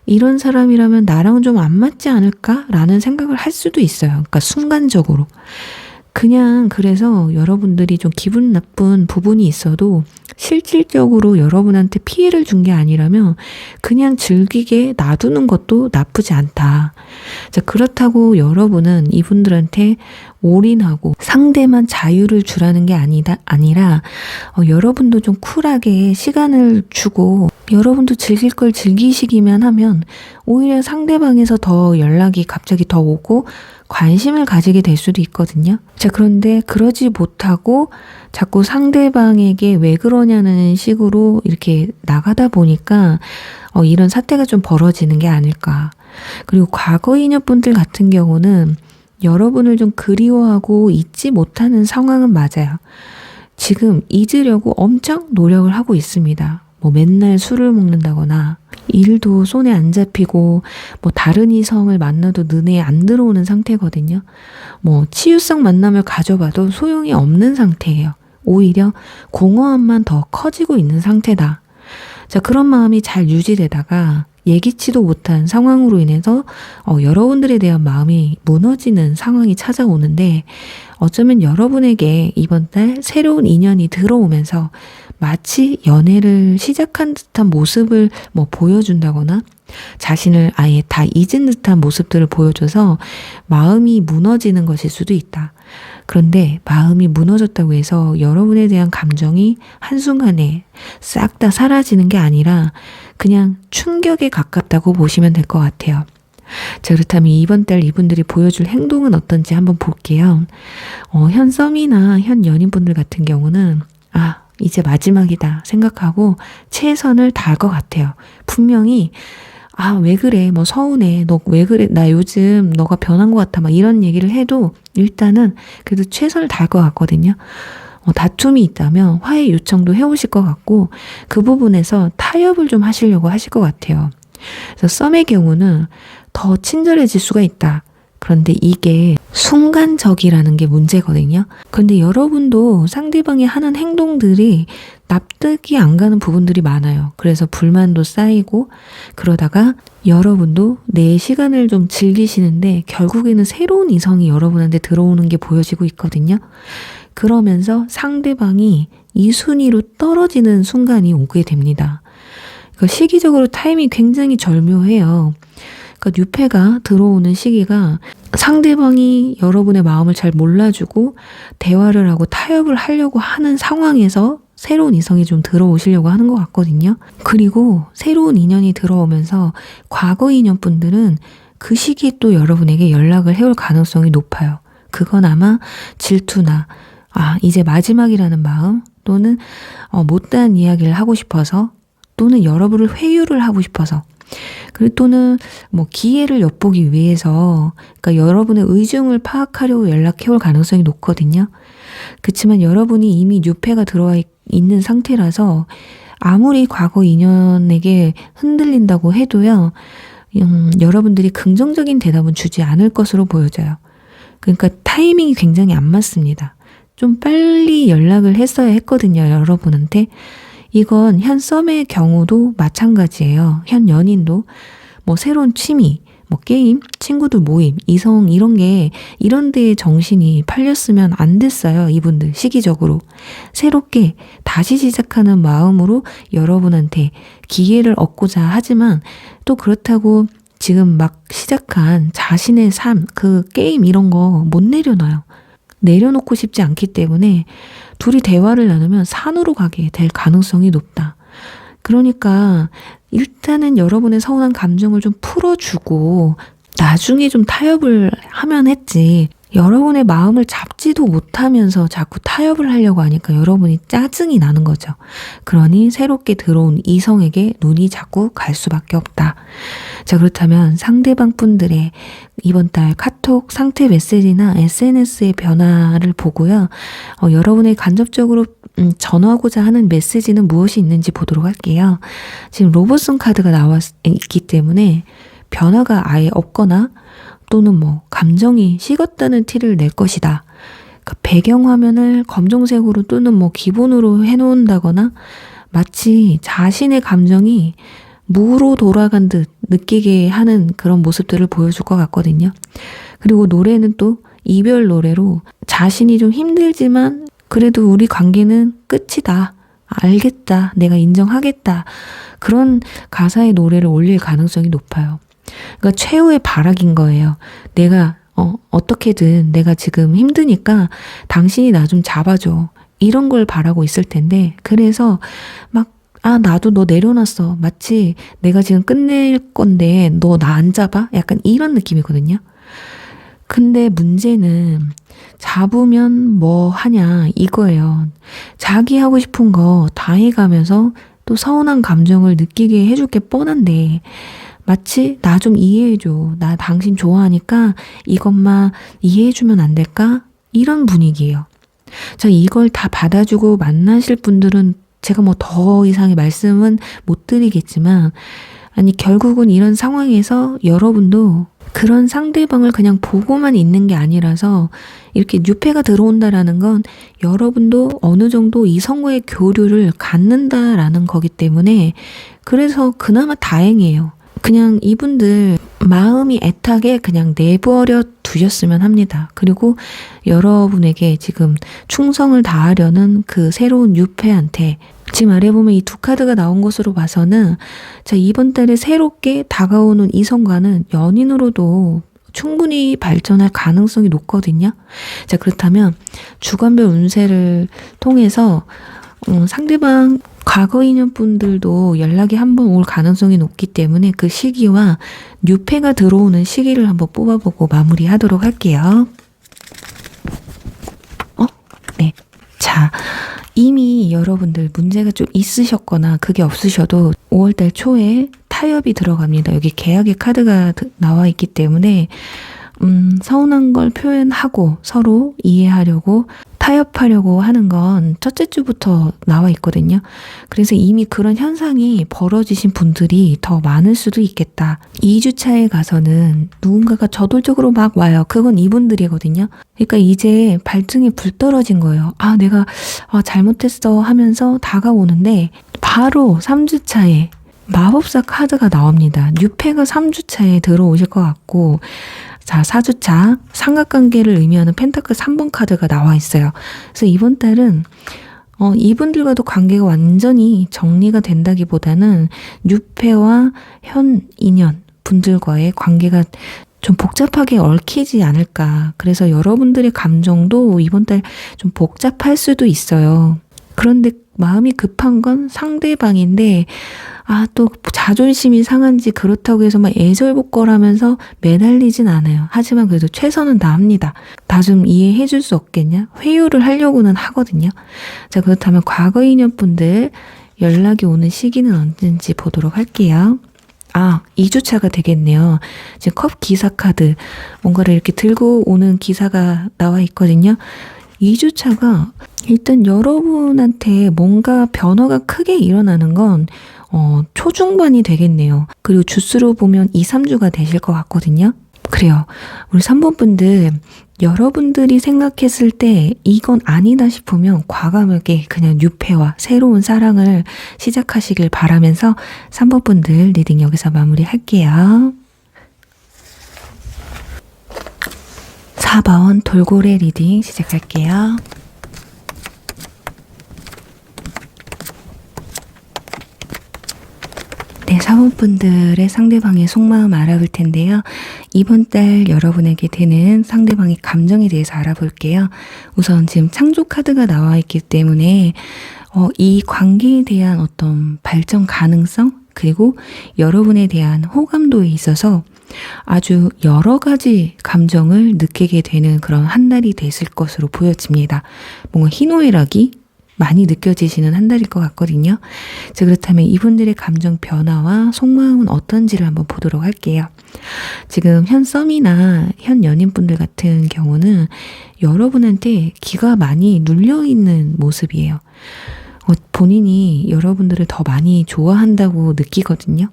이런 사람이라면 나랑은 좀 안 맞지 않을까라는 생각을 할 수도 있어요. 그러니까 순간적으로. 그냥 그래서 여러분들이 좀 기분 나쁜 부분이 있어도 실질적으로 여러분한테 피해를 준 게 아니라면 그냥 즐기게 놔두는 것도 나쁘지 않다. 자, 그렇다고 여러분은 이분들한테 올인하고 상대만 자유를 주라는 게 아니라 여러분도 좀 쿨하게 시간을 주고 여러분도 즐길 걸 즐기시기만 하면 오히려 상대방에서 더 연락이 갑자기 더 오고 관심을 가지게 될 수도 있거든요. 자, 그런데 그러지 못하고 자꾸 상대방에게 왜 그러냐는 식으로 이렇게 나가다 보니까 이런 사태가 좀 벌어지는 게 아닐까. 그리고 과거 인연분들 같은 경우는 여러분을 좀 그리워하고 잊지 못하는 상황은 맞아요. 지금 잊으려고 엄청 노력을 하고 있습니다. 뭐 맨날 술을 먹는다거나 일도 손에 안 잡히고 뭐 다른 이성을 만나도 눈에 안 들어오는 상태거든요. 뭐 치유성 만남을 가져봐도 소용이 없는 상태예요. 오히려 공허함만 더 커지고 있는 상태다. 자, 그런 마음이 잘 유지되다가 예기치도 못한 상황으로 인해서 여러분들에 대한 마음이 무너지는 상황이 찾아오는데 어쩌면 여러분에게 이번 달 새로운 인연이 들어오면서 마치 연애를 시작한 듯한 모습을 뭐 보여준다거나 자신을 아예 다 잊은 듯한 모습들을 보여줘서 마음이 무너지는 것일 수도 있다. 그런데 마음이 무너졌다고 해서 여러분에 대한 감정이 한순간에 싹 다 사라지는 게 아니라 그냥 충격에 가깝다고 보시면 될 것 같아요. 자, 그렇다면 이번 달 이분들이 보여줄 행동은 어떤지 한번 볼게요. 현 썸이나 현 연인분들 같은 경우는 이제 마지막이다 생각하고 최선을 다할 것 같아요. 분명히 왜 그래? 뭐 서운해. 너 왜 그래? 나 요즘 너가 변한 것 같아. 막 이런 얘기를 해도 일단은 그래도 최선을 다할 것 같거든요. 다툼이 있다면 화해 요청도 해오실 것 같고 그 부분에서 타협을 좀 하시려고 하실 것 같아요. 그래서 썸의 경우는 더 친절해질 수가 있다. 그런데 이게 순간적이라는 게 문제거든요. 그런데 여러분도 상대방이 하는 행동들이 납득이 안 가는 부분들이 많아요. 그래서 불만도 쌓이고 그러다가 여러분도 내 시간을 좀 즐기시는데 결국에는 새로운 이성이 여러분한테 들어오는 게 보여지고 있거든요. 그러면서 상대방이 이 순위로 떨어지는 순간이 오게 됩니다. 그러니까 시기적으로 타이밍이 굉장히 절묘해요. 그러니까 뉴페가 들어오는 시기가 상대방이 여러분의 마음을 잘 몰라주고 대화를 하고 타협을 하려고 하는 상황에서 새로운 이성이 좀 들어오시려고 하는 것 같거든요. 그리고 새로운 인연이 들어오면서 과거 인연분들은 그 시기에 또 여러분에게 연락을 해올 가능성이 높아요. 그건 아마 질투나 이제 마지막이라는 마음 또는 못다한 이야기를 하고 싶어서 또는 여러분을 회유를 하고 싶어서 그리고 또는 뭐 기회를 엿보기 위해서 그러니까 여러분의 의중을 파악하려고 연락해올 가능성이 높거든요. 그렇지만 여러분이 이미 뉴페가 들어와 있는 상태라서 아무리 과거 인연에게 흔들린다고 해도요. 여러분들이 긍정적인 대답은 주지 않을 것으로 보여져요. 그러니까 타이밍이 굉장히 안 맞습니다. 좀 빨리 연락을 했어야 했거든요. 여러분한테. 이건 현 썸의 경우도 마찬가지예요. 현 연인도 뭐 새로운 취미, 뭐 게임, 친구들 모임, 이성 이런 데에 정신이 팔렸으면 안 됐어요. 이분들 시기적으로. 새롭게 다시 시작하는 마음으로 여러분한테 기회를 얻고자 하지만 또 그렇다고 지금 막 시작한 자신의 삶, 그 게임 이런 거 못 내려놔요. 내려놓고 싶지 않기 때문에 둘이 대화를 나누면 산으로 가게 될 가능성이 높다. 그러니까 일단은 여러분의 서운한 감정을 좀 풀어주고 나중에 좀 타협을 하면 했지. 여러분의 마음을 잡지도 못하면서 자꾸 타협을 하려고 하니까 여러분이 짜증이 나는 거죠. 그러니 새롭게 들어온 이성에게 눈이 자꾸 갈 수밖에 없다. 자, 그렇다면 상대방 분들의 이번 달 카톡 상태 메시지나 SNS의 변화를 보고요. 여러분의 간접적으로 전하고자 하는 메시지는 무엇이 있는지 보도록 할게요. 지금 로봇송 카드가 나와 있기 때문에 변화가 아예 없거나 또는 감정이 식었다는 티를 낼 것이다. 그러니까 배경화면을 검정색으로 또는 기본으로 해놓는다거나 마치 자신의 감정이 무로 돌아간 듯 느끼게 하는 그런 모습들을 보여줄 것 같거든요. 그리고 노래는 또 이별 노래로 자신이 좀 힘들지만 그래도 우리 관계는 끝이다. 알겠다. 내가 인정하겠다. 그런 가사의 노래를 올릴 가능성이 높아요. 그러니까 최후의 발악인 거예요. 내가 어떻게든 내가 지금 힘드니까 당신이 나 좀 잡아줘. 이런 걸 바라고 있을 텐데 그래서 나도 너 내려놨어. 마치 내가 지금 끝낼 건데 너 나 안 잡아? 약간 이런 느낌이거든요. 근데 문제는 잡으면 뭐 하냐 이거예요. 자기 하고 싶은 거 다 해가면서 또 서운한 감정을 느끼게 해줄 게 뻔한데 마치 나 좀 이해해줘. 나 당신 좋아하니까 이것만 이해해주면 안 될까? 이런 분위기예요. 자, 이걸 다 받아주고 만나실 분들은 제가 더 이상의 말씀은 못 드리겠지만 결국은 이런 상황에서 여러분도 그런 상대방을 그냥 보고만 있는 게 아니라서 이렇게 뉴페가 들어온다라는 건 여러분도 어느 정도 이성과의 교류를 갖는다라는 거기 때문에 그래서 그나마 다행이에요. 그냥 이분들 마음이 애타게 그냥 내버려 두셨으면 합니다. 그리고 여러분에게 지금 충성을 다하려는 그 새로운 뉴페한테 지금 아래 보면 이 두 카드가 나온 것으로 봐서는 자, 이번 달에 새롭게 다가오는 이성과는 연인으로도 충분히 발전할 가능성이 높거든요. 자, 그렇다면 주간별 운세를 통해서 상대방 과거 인연분들도 연락이 한번 올 가능성이 높기 때문에 그 시기와 뉴페가 들어오는 시기를 한번 뽑아보고 마무리하도록 할게요. 네. 자, 이미 여러분들 문제가 좀 있으셨거나 그게 없으셔도 5월달 초에 타협이 들어갑니다. 여기 계약의 카드가 나와 있기 때문에 서운한 걸 표현하고 서로 이해하려고 타협하려고 하는 건 첫째 주부터 나와 있거든요. 그래서 이미 그런 현상이 벌어지신 분들이 더 많을 수도 있겠다. 2주차에 가서는 누군가가 저돌적으로 막 와요. 그건 이분들이거든요. 그러니까 이제 발등에 불 떨어진 거예요. 내가 잘못했어 하면서 다가오는데 바로 3주차에 마법사 카드가 나옵니다. 뉴페가 3주차에 들어오실 것 같고 자, 4주차 삼각관계를 의미하는 펜타클 3번 카드가 나와 있어요. 그래서 이번 달은 이분들과도 관계가 완전히 정리가 된다기보다는 뉴페와 현 인연 분들과의 관계가 좀 복잡하게 얽히지 않을까. 그래서 여러분들의 감정도 이번 달 좀 복잡할 수도 있어요. 그런데 마음이 급한 건 상대방인데 또 자존심이 상한지 그렇다고 해서 막 애절복걸하면서 매달리진 않아요. 하지만 그래도 최선은 다합니다. 나 좀 이해해 줄 수 없겠냐? 회유를 하려고는 하거든요. 자, 그렇다면 과거 인연분들 연락이 오는 시기는 언젠지 보도록 할게요. 2주차가 되겠네요. 지금 컵 기사 카드 뭔가를 이렇게 들고 오는 기사가 나와 있거든요. 2주차가 일단 여러분한테 뭔가 변화가 크게 일어나는 건 초중반이 되겠네요. 그리고 주수로 보면 2, 3주가 되실 것 같거든요. 그래요. 우리 3번 분들 여러분들이 생각했을 때 이건 아니다 싶으면 과감하게 그냥 뉴페와 새로운 사랑을 시작하시길 바라면서 3번 분들 리딩 여기서 마무리할게요. 4번 돌고래 리딩 시작할게요. 네, 4번 분들의 상대방의 속마음 알아볼 텐데요. 이번 달 여러분에게 되는 상대방의 감정에 대해서 알아볼게요. 우선 지금 창조 카드가 나와 있기 때문에 이 관계에 대한 어떤 발전 가능성 그리고 여러분에 대한 호감도에 있어서 아주 여러 가지 감정을 느끼게 되는 그런 한 달이 됐을 것으로 보여집니다. 뭔가 희노애락이 많이 느껴지시는 한 달일 것 같거든요. 자, 그렇다면 이분들의 감정 변화와 속마음은 어떤지를 한번 보도록 할게요. 지금 현 썸이나 현 연인분들 같은 경우는 여러분한테 기가 많이 눌려있는 모습이에요. 본인이 여러분들을 더 많이 좋아한다고 느끼거든요.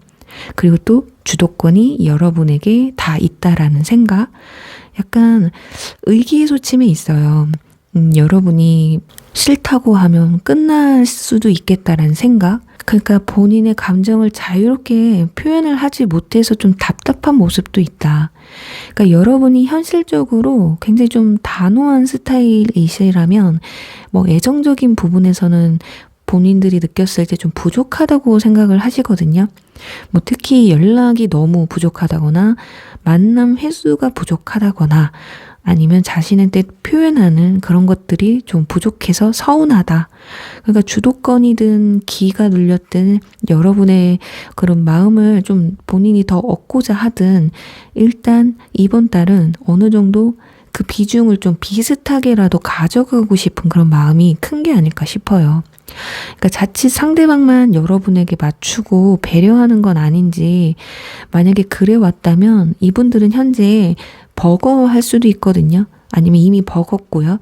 그리고 또 주도권이 여러분에게 다 있다라는 생각, 약간 의기소침해 있어요. 여러분이 싫다고 하면 끝날 수도 있겠다라는 생각, 그러니까 본인의 감정을 자유롭게 표현을 하지 못해서 좀 답답한 모습도 있다. 그러니까 여러분이 현실적으로 굉장히 좀 단호한 스타일이시라면 뭐 애정적인 부분에서는 본인들이 느꼈을 때 좀 부족하다고 생각을 하시거든요. 뭐 특히 연락이 너무 부족하다거나 만남 횟수가 부족하다거나 아니면 자신한테 표현하는 그런 것들이 좀 부족해서 서운하다. 그러니까 주도권이든 기가 눌렸든 여러분의 그런 마음을 좀 본인이 더 얻고자 하든 일단 이번 달은 어느 정도 그 비중을 좀 비슷하게라도 가져가고 싶은 그런 마음이 큰 게 아닐까 싶어요. 그러니까 자칫 상대방만 여러분에게 맞추고 배려하는 건 아닌지, 만약에 그래 왔다면 이분들은 현재 버거워할 수도 있거든요. 아니면 이미 버겁고요.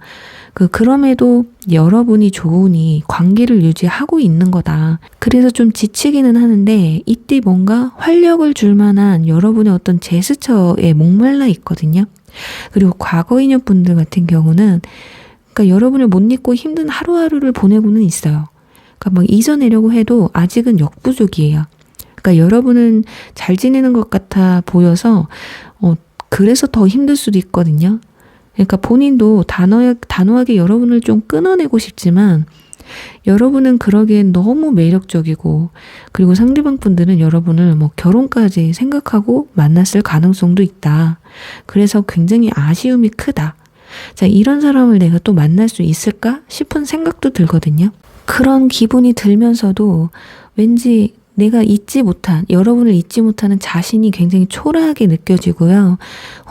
그럼에도 여러분이 좋으니 관계를 유지하고 있는 거다. 그래서 좀 지치기는 하는데 이때 뭔가 활력을 줄 만한 여러분의 어떤 제스처에 목말라 있거든요. 그리고 과거 인연분들 같은 경우는 그러니까 여러분을 못 잊고 힘든 하루하루를 보내고는 있어요. 그러니까 막 잊어내려고 해도 아직은 역부족이에요. 그러니까 여러분은 잘 지내는 것 같아 보여서 그래서 더 힘들 수도 있거든요. 그러니까 본인도 단호하게 여러분을 좀 끊어내고 싶지만 여러분은 그러기엔 너무 매력적이고, 그리고 상대방 분들은 여러분을 뭐 결혼까지 생각하고 만났을 가능성도 있다. 그래서 굉장히 아쉬움이 크다. 자, 이런 사람을 내가 또 만날 수 있을까 싶은 생각도 들거든요. 그런 기분이 들면서도 왠지 내가 여러분을 잊지 못하는 자신이 굉장히 초라하게 느껴지고요.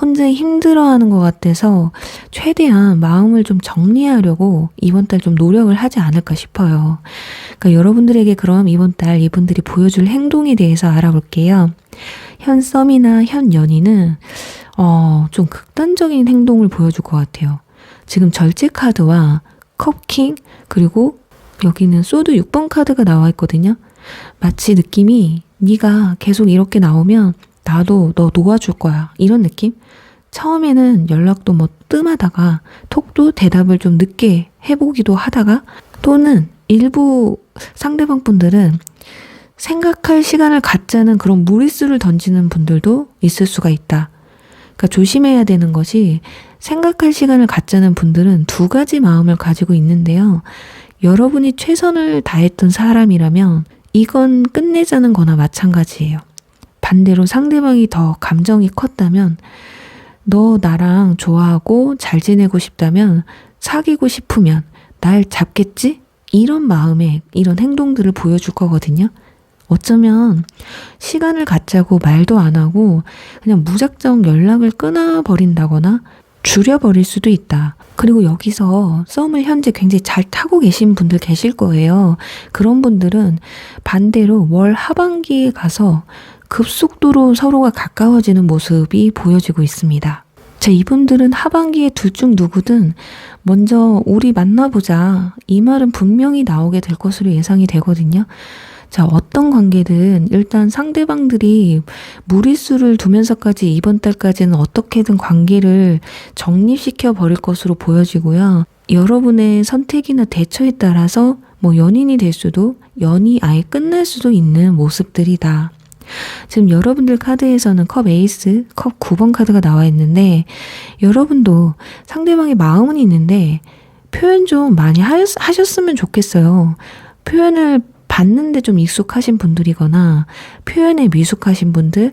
혼자 힘들어하는 것 같아서 최대한 마음을 좀 정리하려고 이번 달 좀 노력을 하지 않을까 싶어요. 그러니까 여러분들에게 그럼 이번 달 이분들이 보여줄 행동에 대해서 알아볼게요. 현 썸이나 현 연인은 좀 극단적인 행동을 보여줄 것 같아요. 지금 절제 카드와 컵킹, 그리고 여기는 소드 6번 카드가 나와 있거든요. 마치 느낌이 네가 계속 이렇게 나오면 나도 너 놓아줄 거야, 이런 느낌? 처음에는 연락도 뭐 뜸하다가 톡도 대답을 좀 늦게 해보기도 하다가, 또는 일부 상대방 분들은 생각할 시간을 갖자는 그런 무리수를 던지는 분들도 있을 수가 있다. 그러니까 조심해야 되는 것이, 생각할 시간을 갖자는 분들은 두 가지 마음을 가지고 있는데요. 여러분이 최선을 다했던 사람이라면 이건 끝내자는 거나 마찬가지예요. 반대로 상대방이 더 감정이 컸다면, 너 나랑 좋아하고 잘 지내고 싶다면, 사귀고 싶으면 날 잡겠지? 이런 마음에 이런 행동들을 보여줄 거거든요. 어쩌면 시간을 갖자고 말도 안 하고 그냥 무작정 연락을 끊어버린다거나 줄여버릴 수도 있다. 그리고 여기서 썸을 현재 굉장히 잘 타고 계신 분들 계실 거예요. 그런 분들은 반대로 월 하반기에 가서 급속도로 서로가 가까워지는 모습이 보여지고 있습니다. 자, 이분들은 하반기에 둘 중 누구든 먼저 우리 만나보자, 이 말은 분명히 나오게 될 것으로 예상이 되거든요. 자, 어떤 관계든 일단 상대방들이 무리수를 두면서까지 이번 달까지는 어떻게든 관계를 정립시켜 버릴 것으로 보여지고요. 여러분의 선택이나 대처에 따라서 뭐 연인이 될 수도, 연이 아예 끝날 수도 있는 모습들이다. 지금 여러분들 카드에서는 컵 에이스, 컵 9번 카드가 나와 있는데, 여러분도 상대방의 마음은 있는데 표현 좀 많이 하셨으면 좋겠어요. 표현을 받는데 좀 익숙하신 분들이거나 표현에 미숙하신 분들,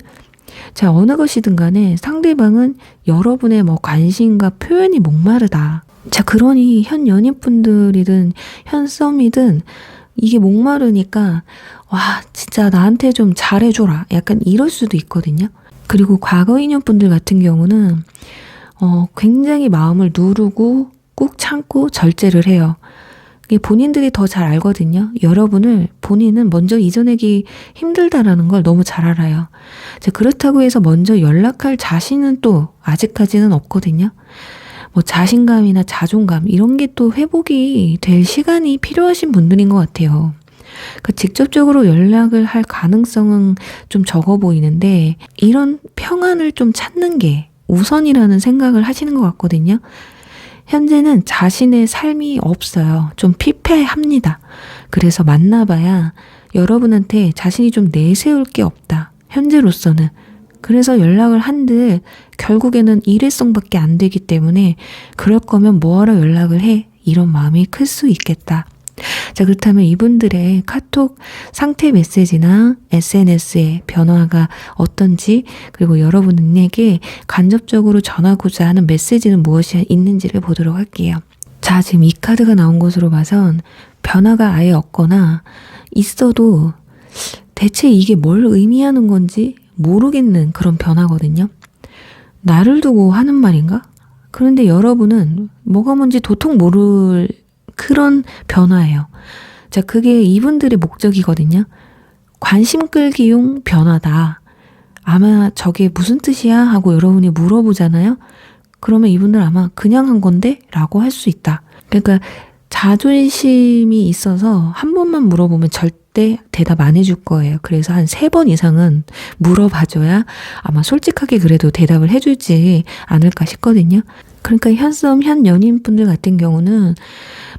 자, 어느 것이든 간에 상대방은 여러분의 뭐 관심과 표현이 목마르다. 자, 그러니 현 연인분들이든 현 썸이든 이게 목마르니까 와, 진짜 나한테 좀 잘해줘라, 약간 이럴 수도 있거든요. 그리고 과거 인연분들 같은 경우는 굉장히 마음을 누르고 꾹 참고 절제를 해요. 이게 본인들이 더 잘 알거든요. 여러분을 본인은 먼저 잊어내기 힘들다라는 걸 너무 잘 알아요. 그렇다고 해서 먼저 연락할 자신은 또 아직까지는 없거든요. 뭐 자신감이나 자존감 이런 게 또 회복이 될 시간이 필요하신 분들인 것 같아요. 직접적으로 연락을 할 가능성은 좀 적어 보이는데 이런 평안을 좀 찾는 게 우선이라는 생각을 하시는 것 같거든요. 현재는 자신의 삶이 없어요. 좀 피폐합니다. 그래서 만나봐야 여러분한테 자신이 좀 내세울 게 없다. 현재로서는. 그래서 연락을 한들 결국에는 일회성밖에 안 되기 때문에 그럴 거면 뭐하러 연락을 해? 이런 마음이 클 수 있겠다. 그렇다면 이분들의 카톡 상태 메시지나 SNS의 변화가 어떤지, 그리고 여러분에게 간접적으로 전하고자 하는 메시지는 무엇이 있는지를 보도록 할게요. 지금 이 카드가 나온 것으로 봐선 변화가 아예 없거나 있어도 대체 이게 뭘 의미하는 건지 모르겠는 그런 변화거든요. 나를 두고 하는 말인가? 그런데 여러분은 뭐가 뭔지 도통 모를 그런 변화예요. 그게 이분들의 목적이거든요. 관심 끌기용 변화다. 아마 저게 무슨 뜻이야? 하고 여러분이 물어보잖아요. 그러면 이분들 아마 그냥 한 건데? 라고 할 수 있다. 그러니까 자존심이 있어서 한 번만 물어보면 절대 대답 안 해줄 거예요. 그래서 한 3번 이상은 물어봐줘야 아마 솔직하게 그래도 대답을 해주지 않을까 싶거든요. 그러니까 현썸, 현 연인분들 같은 경우는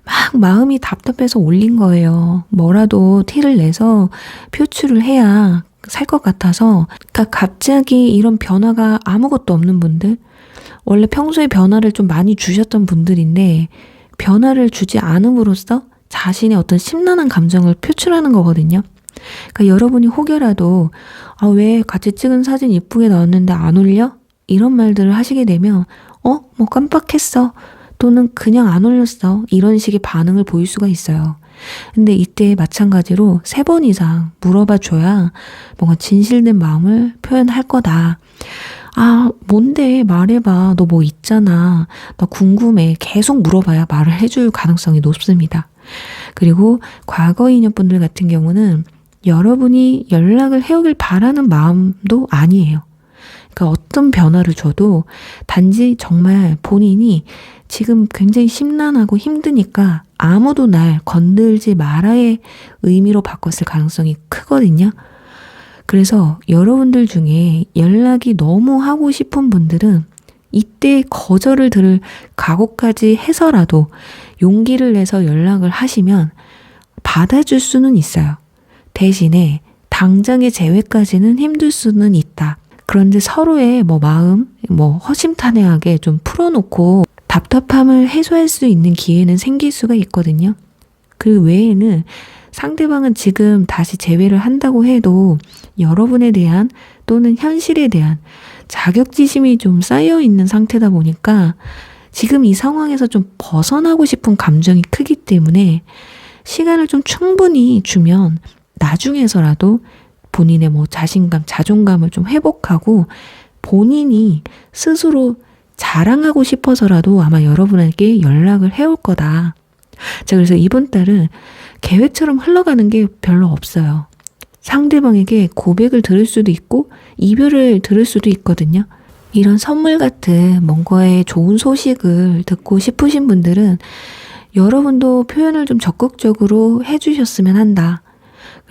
막 마음이 답답해서 올린 거예요. 뭐라도 티를 내서 표출을 해야 살 것 같아서. 그러니까 갑자기 이런 변화가 아무것도 없는 분들, 원래 평소에 변화를 좀 많이 주셨던 분들인데 변화를 주지 않음으로써 자신의 어떤 심란한 감정을 표출하는 거거든요. 그러니까 여러분이 혹여라도 왜 같이 찍은 사진 이쁘게 나왔는데 안 올려? 이런 말들을 하시게 되면 뭐 깜빡했어. 또는 그냥 안 올렸어. 이런 식의 반응을 보일 수가 있어요. 근데 이때 마찬가지로 3번 이상 물어봐 줘야 뭔가 진실된 마음을 표현할 거다. 뭔데? 말해봐. 너 뭐 있잖아. 나 궁금해. 계속 물어봐야 말을 해줄 가능성이 높습니다. 그리고 과거 인연분들 같은 경우는 여러분이 연락을 해오길 바라는 마음도 아니에요. 그러니까 어떤 변화를 줘도 단지 정말 본인이 지금 굉장히 심란하고 힘드니까 아무도 날 건들지 마라의 의미로 바꿨을 가능성이 크거든요. 그래서 여러분들 중에 연락이 너무 하고 싶은 분들은 이때 거절을 들을 각오까지 해서라도 용기를 내서 연락을 하시면 받아줄 수는 있어요. 대신에 당장의 재회까지는 힘들 수는 있다. 그런데 서로의 마음, 허심탄회하게 좀 풀어놓고 답답함을 해소할 수 있는 기회는 생길 수가 있거든요. 그 외에는 상대방은 지금 다시 재회를 한다고 해도 여러분에 대한 또는 현실에 대한 자격지심이 좀 쌓여있는 상태다 보니까 지금 이 상황에서 좀 벗어나고 싶은 감정이 크기 때문에 시간을 좀 충분히 주면 나중에서라도 본인의 자신감, 자존감을 좀 회복하고 본인이 스스로 자랑하고 싶어서라도 아마 여러분에게 연락을 해올 거다. 그래서 이번 달은 계획처럼 흘러가는 게 별로 없어요. 상대방에게 고백을 들을 수도 있고 이별을 들을 수도 있거든요. 이런 선물 같은 뭔가의 좋은 소식을 듣고 싶으신 분들은 여러분도 표현을 좀 적극적으로 해주셨으면 한다.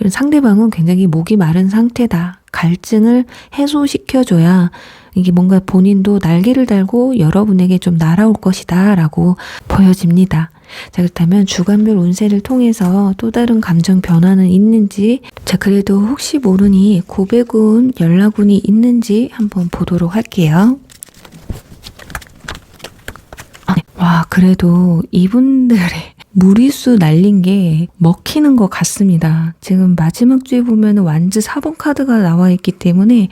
상대방은 굉장히 목이 마른 상태다. 갈증을 해소시켜줘야 이게 뭔가 본인도 날개를 달고 여러분에게 좀 날아올 것이다 라고 보여집니다. 그렇다면 주간별 운세를 통해서 또 다른 감정 변화는 있는지, 그래도 혹시 모르니 고백운, 연락운이 있는지 한번 보도록 할게요. 그래도 이분들의 무리수 날린 게 먹히는 것 같습니다. 지금 마지막 주에 보면 완즈 4번 카드가 나와 있기 때문에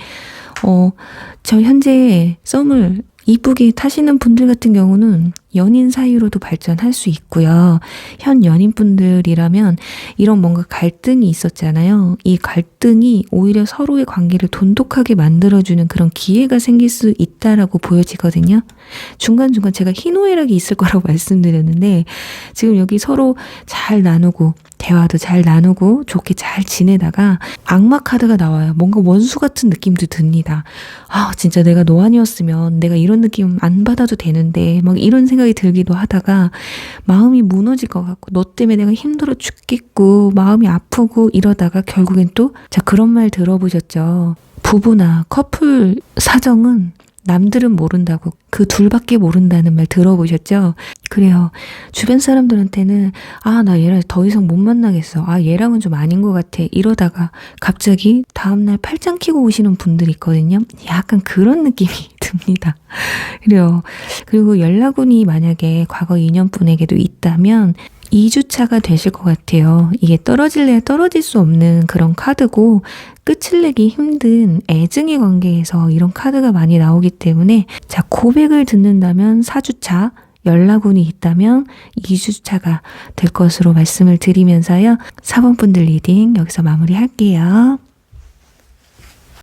저 현재 썸을 이쁘게 타시는 분들 같은 경우는 연인 사이로도 발전할 수 있고요. 현 연인분들이라면 이런 뭔가 갈등이 있었잖아요. 이 갈등이 오히려 서로의 관계를 돈독하게 만들어주는 그런 기회가 생길 수 있다라고 보여지거든요. 중간중간 제가 희노애락이 있을 거라고 말씀드렸는데 지금 여기 서로 잘 나누고 대화도 잘 나누고 좋게 잘 지내다가 악마 카드가 나와요. 뭔가 원수 같은 느낌도 듭니다. 아, 진짜 내가 너 아니었으면 내가 이런 느낌 안 받아도 되는데 막 이런 생각이 들기도 하다가 마음이 무너질 것 같고 너 때문에 내가 힘들어 죽겠고 마음이 아프고 이러다가 결국엔 또 자, 그런 말 들어보셨죠? 부부나 커플 사정은 남들은 모른다고 그 둘밖에 모른다는 말 들어보셨죠? 그래요. 주변 사람들한테는 아, 나 얘랑 더 이상 못 만나겠어. 아, 얘랑은 좀 아닌 것 같아. 이러다가 갑자기 다음날 팔짱 끼고 오시는 분들이 있거든요. 약간 그런 느낌이 듭니다. 그래요. 그리고 연락운이 만약에 과거 인연분에게도 있다면 2주차가 되실 것 같아요. 이게 떨어질래야 떨어질 수 없는 그런 카드고 끝을 내기 힘든 애증의 관계에서 이런 카드가 많이 나오기 때문에 자, 고백을 듣는다면 4주차, 연락운이 있다면 2주차가 될 것으로 말씀을 드리면서요. 4번 분들 리딩 여기서 마무리할게요.